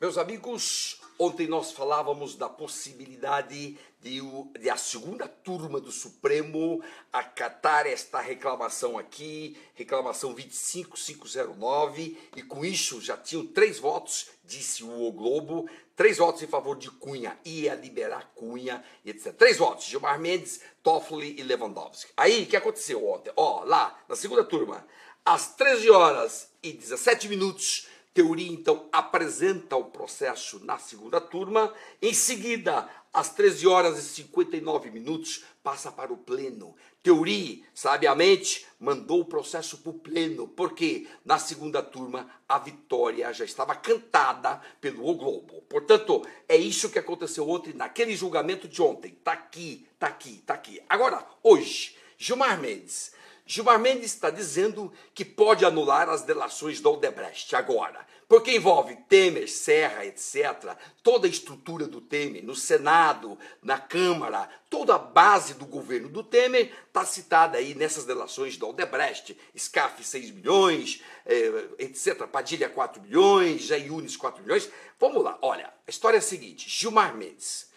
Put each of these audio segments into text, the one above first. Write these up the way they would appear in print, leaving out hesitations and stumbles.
Meus amigos, ontem nós falávamos da possibilidade de a segunda turma do Supremo acatar esta reclamação aqui, reclamação 25509, e com isso já tinham 3 votos, disse o Globo, 3 votos em favor de Cunha, ia liberar Cunha, etc. 3 votos, Gilmar Mendes, Toffoli e Lewandowski. Aí, o que aconteceu ontem? Lá, na segunda turma, às 13h17, Teori, então, apresenta o processo na segunda turma. Em seguida, às 13h59, passa para o pleno. Teori, sabiamente, mandou o processo para o pleno, porque na segunda turma a vitória já estava cantada pelo O Globo. Portanto, é isso que aconteceu ontem, naquele julgamento de ontem. Tá aqui. Agora, hoje, Gilmar Mendes está dizendo que pode anular as delações da Odebrecht agora, porque envolve Temer, Serra, etc. Toda a estrutura do Temer, no Senado, na Câmara, toda a base do governo do Temer está citada aí nessas delações da Odebrecht. Scarf 6 milhões, etc. Padilha 4 milhões, Jair Yunes 4 milhões. Vamos lá, olha, a história é a seguinte, Gilmar Mendes,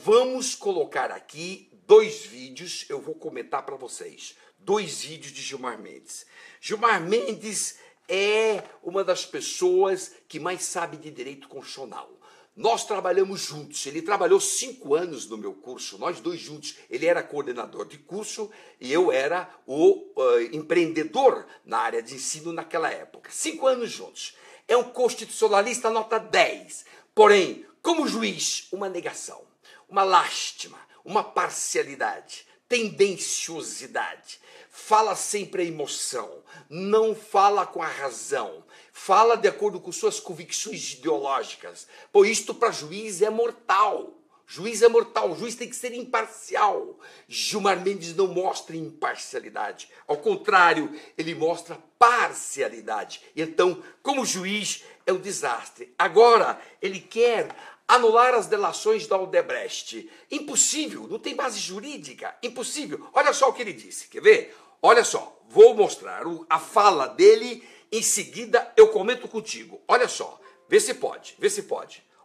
vamos colocar aqui 2 vídeos, eu vou comentar para vocês. 2 vídeos de Gilmar Mendes. Gilmar Mendes é uma das pessoas que mais sabe de direito constitucional. Nós trabalhamos juntos, ele trabalhou 5 anos no meu curso, nós 2 juntos. Ele era coordenador de curso e eu era o empreendedor na área de ensino naquela época. 5 anos juntos. É um constitucionalista nota 10. Porém, como juiz, uma negação, uma lástima, uma parcialidade, tendenciosidade, fala sempre a emoção, não fala com a razão, fala de acordo com suas convicções ideológicas. Pois isto para juiz é mortal. Juiz é mortal, o juiz tem que ser imparcial. Gilmar Mendes não mostra imparcialidade, ao contrário, ele mostra parcialidade. Então, como juiz, é um desastre. Agora, ele quer anular as delações da Odebrecht. Impossível, não tem base jurídica, impossível. Olha só o que ele disse, quer ver? Olha só, vou mostrar a fala dele, em seguida eu comento contigo. Olha só, vê se pode.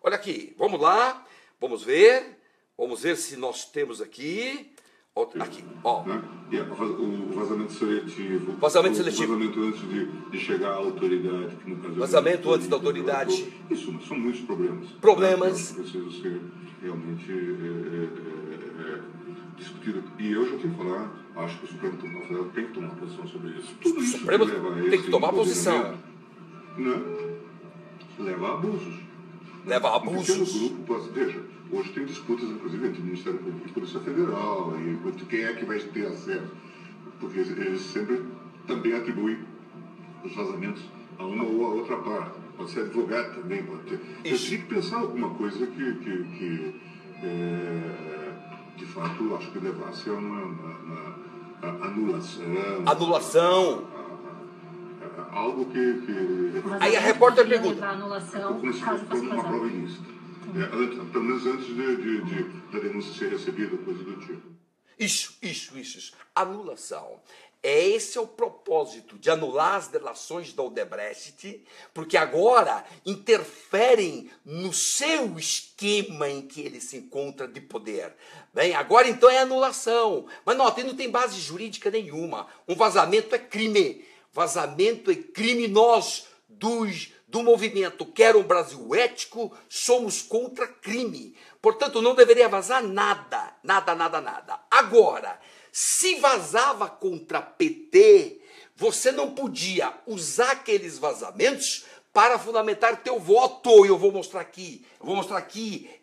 Olha aqui, vamos lá, vamos ver se nós temos aqui. Aqui, ó. O vazamento seletivo. Vazamento seletivo. Vazamento antes de chegar à autoridade. Que no caso vazamento antes da autoridade. Isso, são muitos problemas. Problemas. Precisa ser realmente discutido. E eu já tenho falado, acho que o Supremo Tribunal Federal tem que tomar posição sobre isso. Tudo isso o Supremo tem que tomar posição. Né? Leva a abusos. Leva a abusos. Um pequeno grupo, veja, hoje tem disputas, inclusive, entre o Ministério Público e a Polícia Federal, e quem é que vai ter acesso, porque eles sempre também atribuem os vazamentos a uma ou a outra parte. Pode ser advogado também, pode ter. Eu tinha que pensar alguma coisa que de fato, acho que levasse a uma anulação. Algo que... Aí a repórter pergunta. Anulação, como se fosse uma prova ilícita. Pelo menos antes da denúncia ser recebida, coisa do tipo. Isso. Anulação. Esse é o propósito de anular as delações da Odebrecht, porque agora interferem no seu esquema em que ele se encontra de poder. Bem, agora então é anulação. Mas não tem base jurídica nenhuma. Um vazamento é crime. Vazamento é crime. Nós do movimento Quero um Brasil Ético somos contra crime. Portanto, não deveria vazar nada. Agora, se vazava contra PT, você não podia usar aqueles vazamentos para fundamentar teu voto. E eu vou mostrar aqui.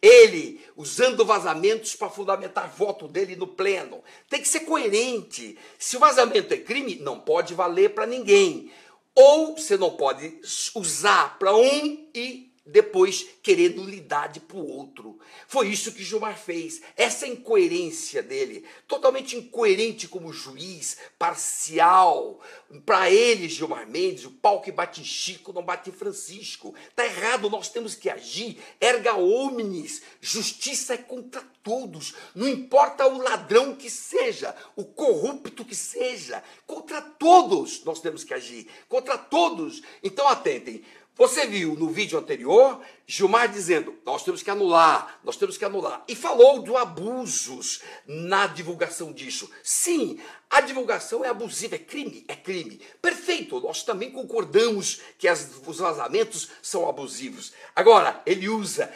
Ele usando vazamentos para fundamentar voto dele no pleno. Tem que ser coerente. Se o vazamento é crime, não pode valer para ninguém. Ou você não pode usar para um e depois querer nulidade para o outro. Foi isso que Gilmar fez. Essa incoerência dele, totalmente incoerente como juiz, parcial. Para ele, Gilmar Mendes, o pau que bate em Chico não bate em Francisco. Está errado, nós temos que agir. Erga omnes, justiça é contra todos. Não importa o ladrão que seja, o corrupto que seja, contra todos nós temos que agir. Contra todos. Então atentem. Você viu no vídeo anterior Gilmar dizendo, nós temos que anular, nós temos que anular. E falou de abusos na divulgação disso. Sim, a divulgação é abusiva, é crime, é crime. Perfeito, nós também concordamos que os vazamentos são abusivos. Agora, ele usa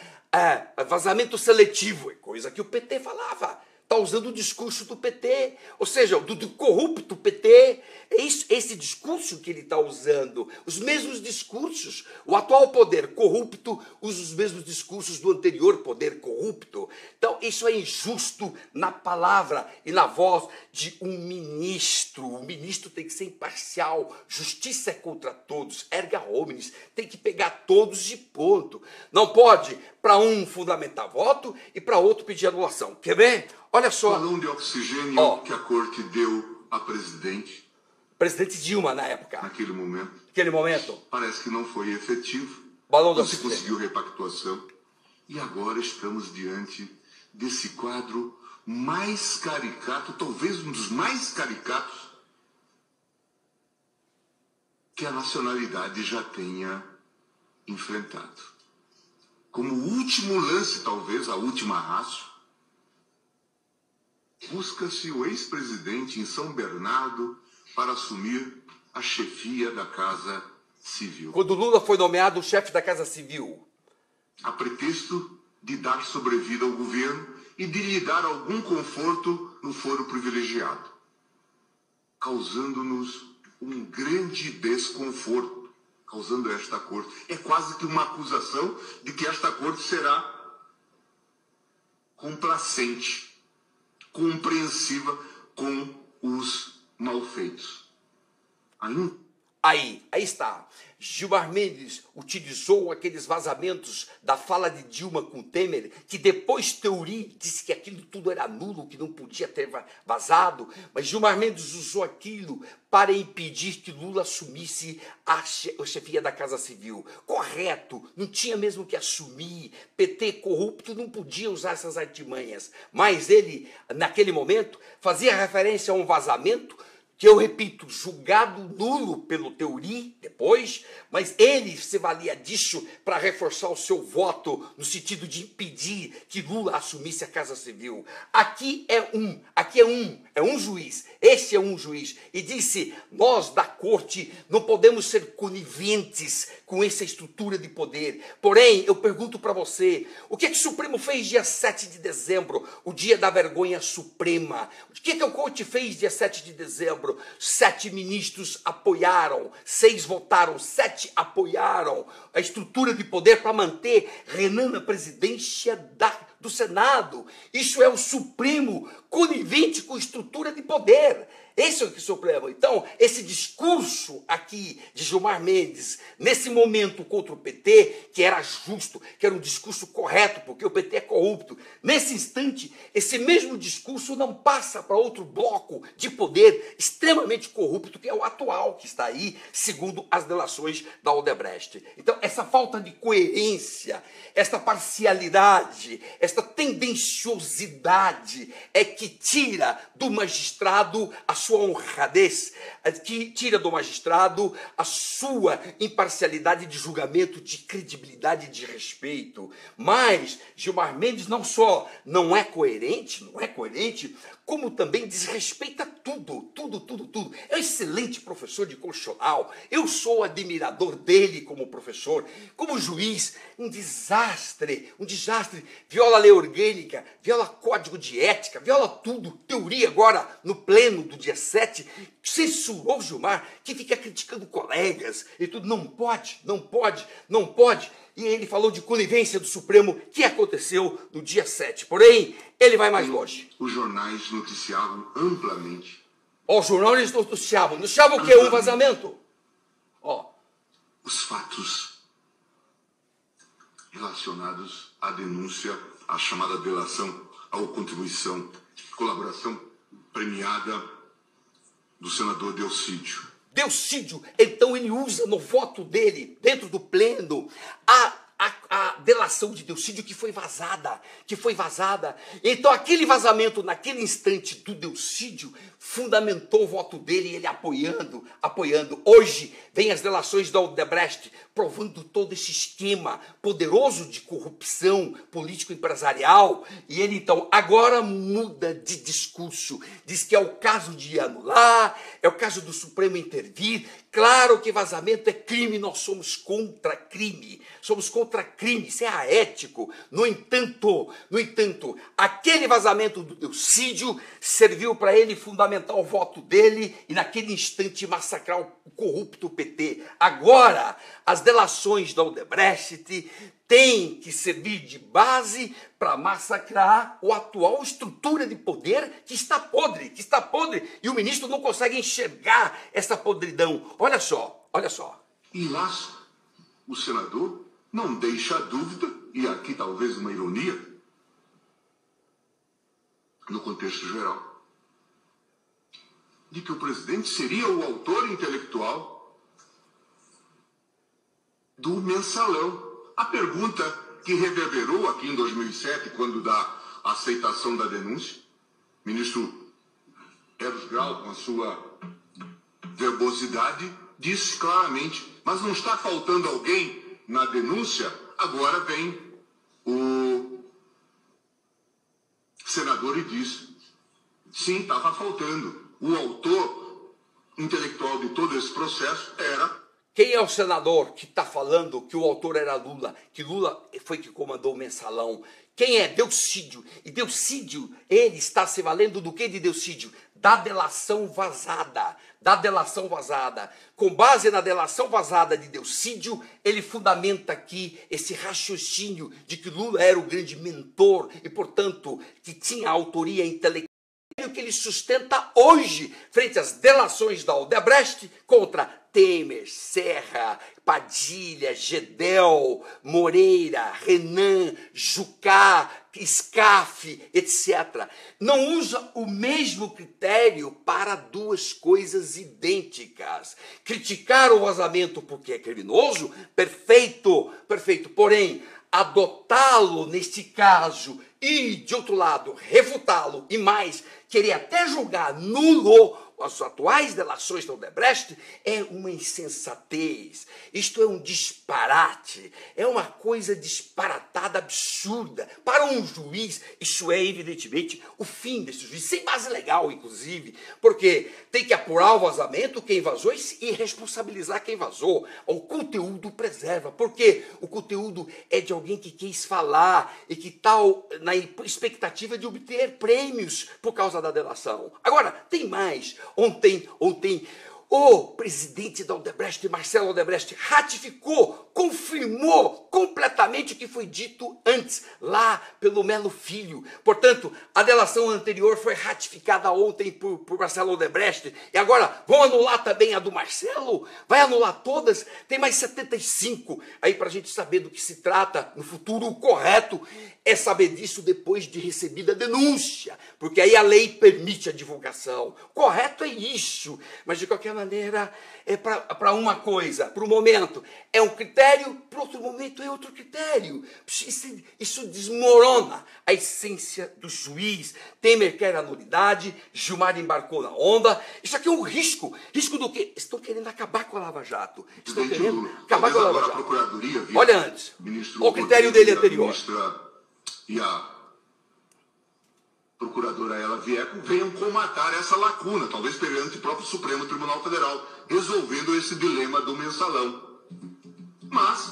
vazamento seletivo, é coisa que o PT falava. Está usando o discurso do PT, ou seja, do corrupto PT. É esse discurso que ele está usando, os mesmos discursos. O atual poder corrupto usa os mesmos discursos do anterior poder corrupto. Então, isso é injusto na palavra e na voz de um ministro. O ministro tem que ser imparcial. Justiça é contra todos, erga omnes, tem que pegar todos de ponto. Não pode, para um, fundamentar voto e para outro pedir anulação. Quer ver? Olha só. O balão de oxigênio que a corte deu a presidente. Presidente Dilma, na época. Naquele momento. Naquele momento. Parece que não foi efetivo. Balão de não se oxigênio. conseguiu repactuação. E agora estamos diante desse quadro mais caricato, talvez um dos mais caricatos, que a nacionalidade já tenha enfrentado. Como último lance, talvez, a última raça, busca-se o ex-presidente em São Bernardo para assumir a chefia da Casa Civil. Quando Lula foi nomeado chefe da Casa Civil. A pretexto de dar sobrevida ao governo e de lhe dar algum conforto no foro privilegiado, causando-nos um grande desconforto, causando esta corte. É quase que uma acusação de que esta corte será complacente, compreensiva com os malfeitos. Aí está. Gilmar Mendes utilizou aqueles vazamentos da fala de Dilma com Temer, que depois Teori disse que aquilo tudo era nulo, que não podia ter vazado, mas Gilmar Mendes usou aquilo para impedir que Lula assumisse a chefia da Casa Civil. Correto, não tinha mesmo que assumir, PT corrupto não podia usar essas artimanhas, mas ele, naquele momento, fazia referência a um vazamento que eu repito, julgado nulo pelo Teori depois, mas ele se valia disso para reforçar o seu voto no sentido de impedir que Lula assumisse a Casa Civil. Aqui é um juiz, esse é um juiz, e disse, nós da corte não podemos ser coniventes com essa estrutura de poder. Porém, eu pergunto para você, o que o Supremo fez dia 7 de dezembro, o dia da vergonha suprema? O que a corte fez dia 7 de dezembro? 7 ministros apoiaram, 6 votaram, 7 apoiaram a estrutura de poder para manter Renan na presidência do Senado. Isso é o Supremo conivente com estrutura de poder. Esse é o Supremo. Então, esse discurso aqui de Gilmar Mendes, nesse momento contra o PT, que era justo, que era um discurso correto, porque o PT é corrupto, nesse instante, esse mesmo discurso não passa para outro bloco de poder extremamente corrupto, que é o atual, que está aí, segundo as delações da Odebrecht. Então, essa falta de coerência, essa parcialidade, essa tendenciosidade é que tira do magistrado a sua honradez, que tira do magistrado a sua imparcialidade de julgamento, de credibilidade, de respeito. Mas Gilmar Mendes não só não é coerente, como também desrespeita tudo. É um excelente professor de constitucional. Eu sou admirador dele como professor, como juiz. Um desastre. Viola a lei orgânica, viola código de ética, viola tudo. Teoria agora, no pleno do dia 7, censurou Gilmar, que fica criticando colegas e tudo. Não pode. E ele falou de conivência do Supremo, que aconteceu no dia 7. Porém, ele vai mais longe. Os jornais noticiavam amplamente. Os jornais noticiavam o quê? Um vazamento. Os fatos relacionados à denúncia, à chamada delação, à contribuição, colaboração premiada do senador Delcídio. Então ele usa no voto dele, dentro do pleno, a delação de Delcídio que foi vazada, Então aquele vazamento naquele instante do Delcídio fundamentou o voto dele e ele apoiando. Hoje vem as delações da Odebrecht provando todo esse esquema poderoso de corrupção político-empresarial e ele então agora muda de discurso, diz que é o caso de anular, é o caso do Supremo intervir. Claro que vazamento é crime, nós somos contra crime, isso é aético. No entanto, aquele vazamento do Delcídio serviu para ele fundamentar o voto dele e naquele instante massacrar o corrupto PT. Agora, as delações da Odebrecht têm que servir de base para massacrar a atual estrutura de poder que está podre, e o ministro não consegue enxergar essa podridão. Olha só. E lá, o senador não deixa dúvida, e aqui talvez uma ironia, no contexto geral, de que o presidente seria o autor intelectual do mensalão. A pergunta que reverberou aqui em 2007, quando da aceitação da denúncia, o ministro Eros Grau, com a sua verbosidade, disse claramente, mas não está faltando alguém na denúncia? Agora vem o senador e diz, sim, estava faltando. O autor intelectual de todo esse processo era... Quem é o senador que está falando que o autor era Lula, que Lula foi que comandou o mensalão? Quem é? Delcídio. E Delcídio, ele está se valendo do que de Delcídio? Da delação vazada. Com base na delação vazada de Delcídio, ele fundamenta aqui esse raciocínio de que Lula era o grande mentor e, portanto, que tinha autoria intelectual que ele sustenta hoje, frente às delações da Odebrecht contra Temer, Serra, Padilha, Gedel, Moreira, Renan, Jucá, Scaf, etc. Não usa o mesmo critério para duas coisas idênticas. Criticar o vazamento porque é criminoso, perfeito. Porém, adotá-lo neste caso e, de outro lado, refutá-lo e mais, querer até julgar nulo as atuais delações da Odebrecht é uma insensatez. Isto é um disparate, é uma coisa disparatada, absurda. Para um juiz, isso é evidentemente o fim desse juiz, sem base legal, inclusive, porque tem que apurar o vazamento, quem vazou, e responsabilizar quem vazou. O conteúdo preserva, porque o conteúdo é de alguém que quis falar e que está na expectativa de obter prêmios por causa da delação. Agora, tem mais. Ontem, o presidente da Odebrecht, Marcelo Odebrecht, ratificou, confirmou completamente o que foi dito antes, lá pelo Melo Filho. Portanto, a delação anterior foi ratificada ontem por Marcelo Odebrecht. E agora, vão anular também a do Marcelo? Vai anular todas? Tem mais 75 aí para a gente saber do que se trata no futuro. O correto é saber disso depois de recebida a denúncia, porque aí a lei permite a divulgação. Correto é isso, mas de qualquer maneira é para uma coisa, para um momento é um critério, para outro momento é outro critério. Isso desmorona a essência do juiz. Temer quer a nulidade, Gilmar embarcou na onda. Isso aqui é um risco. Risco do quê? Estão querendo acabar com a Lava Jato. Estão querendo acabar com a Lava Jato. Olha antes, o critério dele anterior. E a procuradora Ela Vieco venham comatar essa lacuna, talvez perante o próprio Supremo Tribunal Federal, resolvendo esse dilema do mensalão. Mas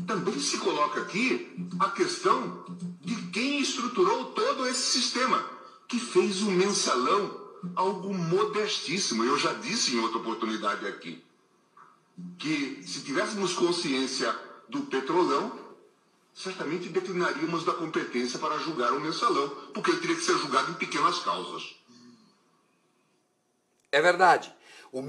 também se coloca aqui a questão de quem estruturou todo esse sistema, que fez o mensalão algo modestíssimo. Eu já disse em outra oportunidade aqui, que se tivéssemos consciência do petrolão, certamente declinaríamos da competência para julgar o mensalão, porque ele teria que ser julgado em pequenas causas. É verdade. O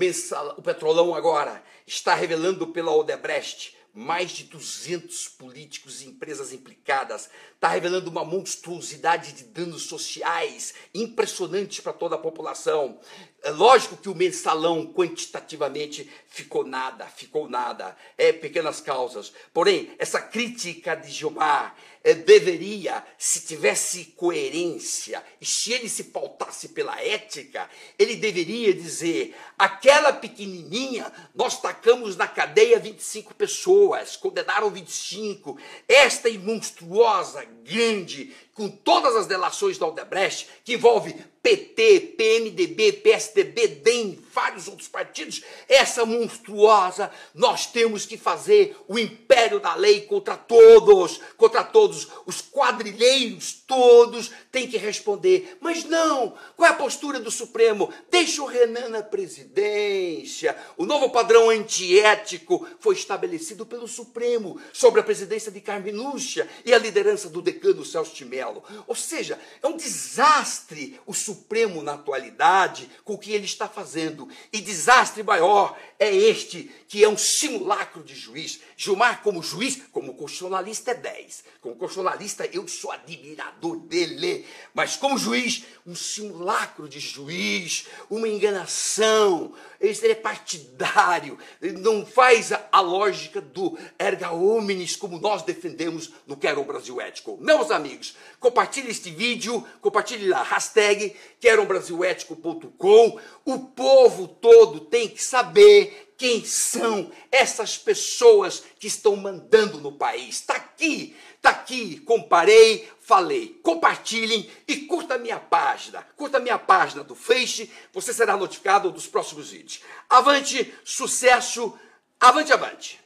petrolão agora está revelando pela Odebrecht mais de 200 políticos e empresas implicadas. Está revelando uma monstruosidade de danos sociais impressionantes para toda a população. É lógico que o mensalão quantitativamente ficou nada, pequenas causas. Porém, essa crítica de Gilmar deveria, se tivesse coerência, e se ele se pautasse pela ética, ele deveria dizer, aquela pequenininha, nós tacamos na cadeia 25 pessoas, condenaram 25, esta monstruosa, grande, com todas as delações da Odebrecht, que envolve PT, PMDB, PSDB, DEM, vários outros partidos, essa monstruosa, nós temos que fazer o império da lei contra todos, os quadrilheiros todos têm que responder. Mas não, qual é a postura do Supremo? Deixa o Renan na presidência. O novo padrão antiético foi estabelecido pelo Supremo sobre a presidência de Carmen Lúcia e a liderança do decano Celso de Mello. Ou seja, é um desastre o Supremo na atualidade com o que ele está fazendo. E desastre maior é este, que é um simulacro de juiz. Gilmar, como juiz, como constitucionalista, é 10. Como constitucionalista, eu sou admirador dele. Mas como juiz, um simulacro de juiz, uma enganação. Ele é partidário, ele não faz a lógica do erga omnes, como nós defendemos no Quero um Brasil Ético. Meus amigos, compartilhe este vídeo, compartilhe lá, hashtag queroumbrasilético.com. O povo todo tem que saber quem são essas pessoas que estão mandando no país. Está aqui, comparei, falei. Compartilhem e curta a minha página do Face, você será notificado dos próximos vídeos. Avante, sucesso, avante, avante.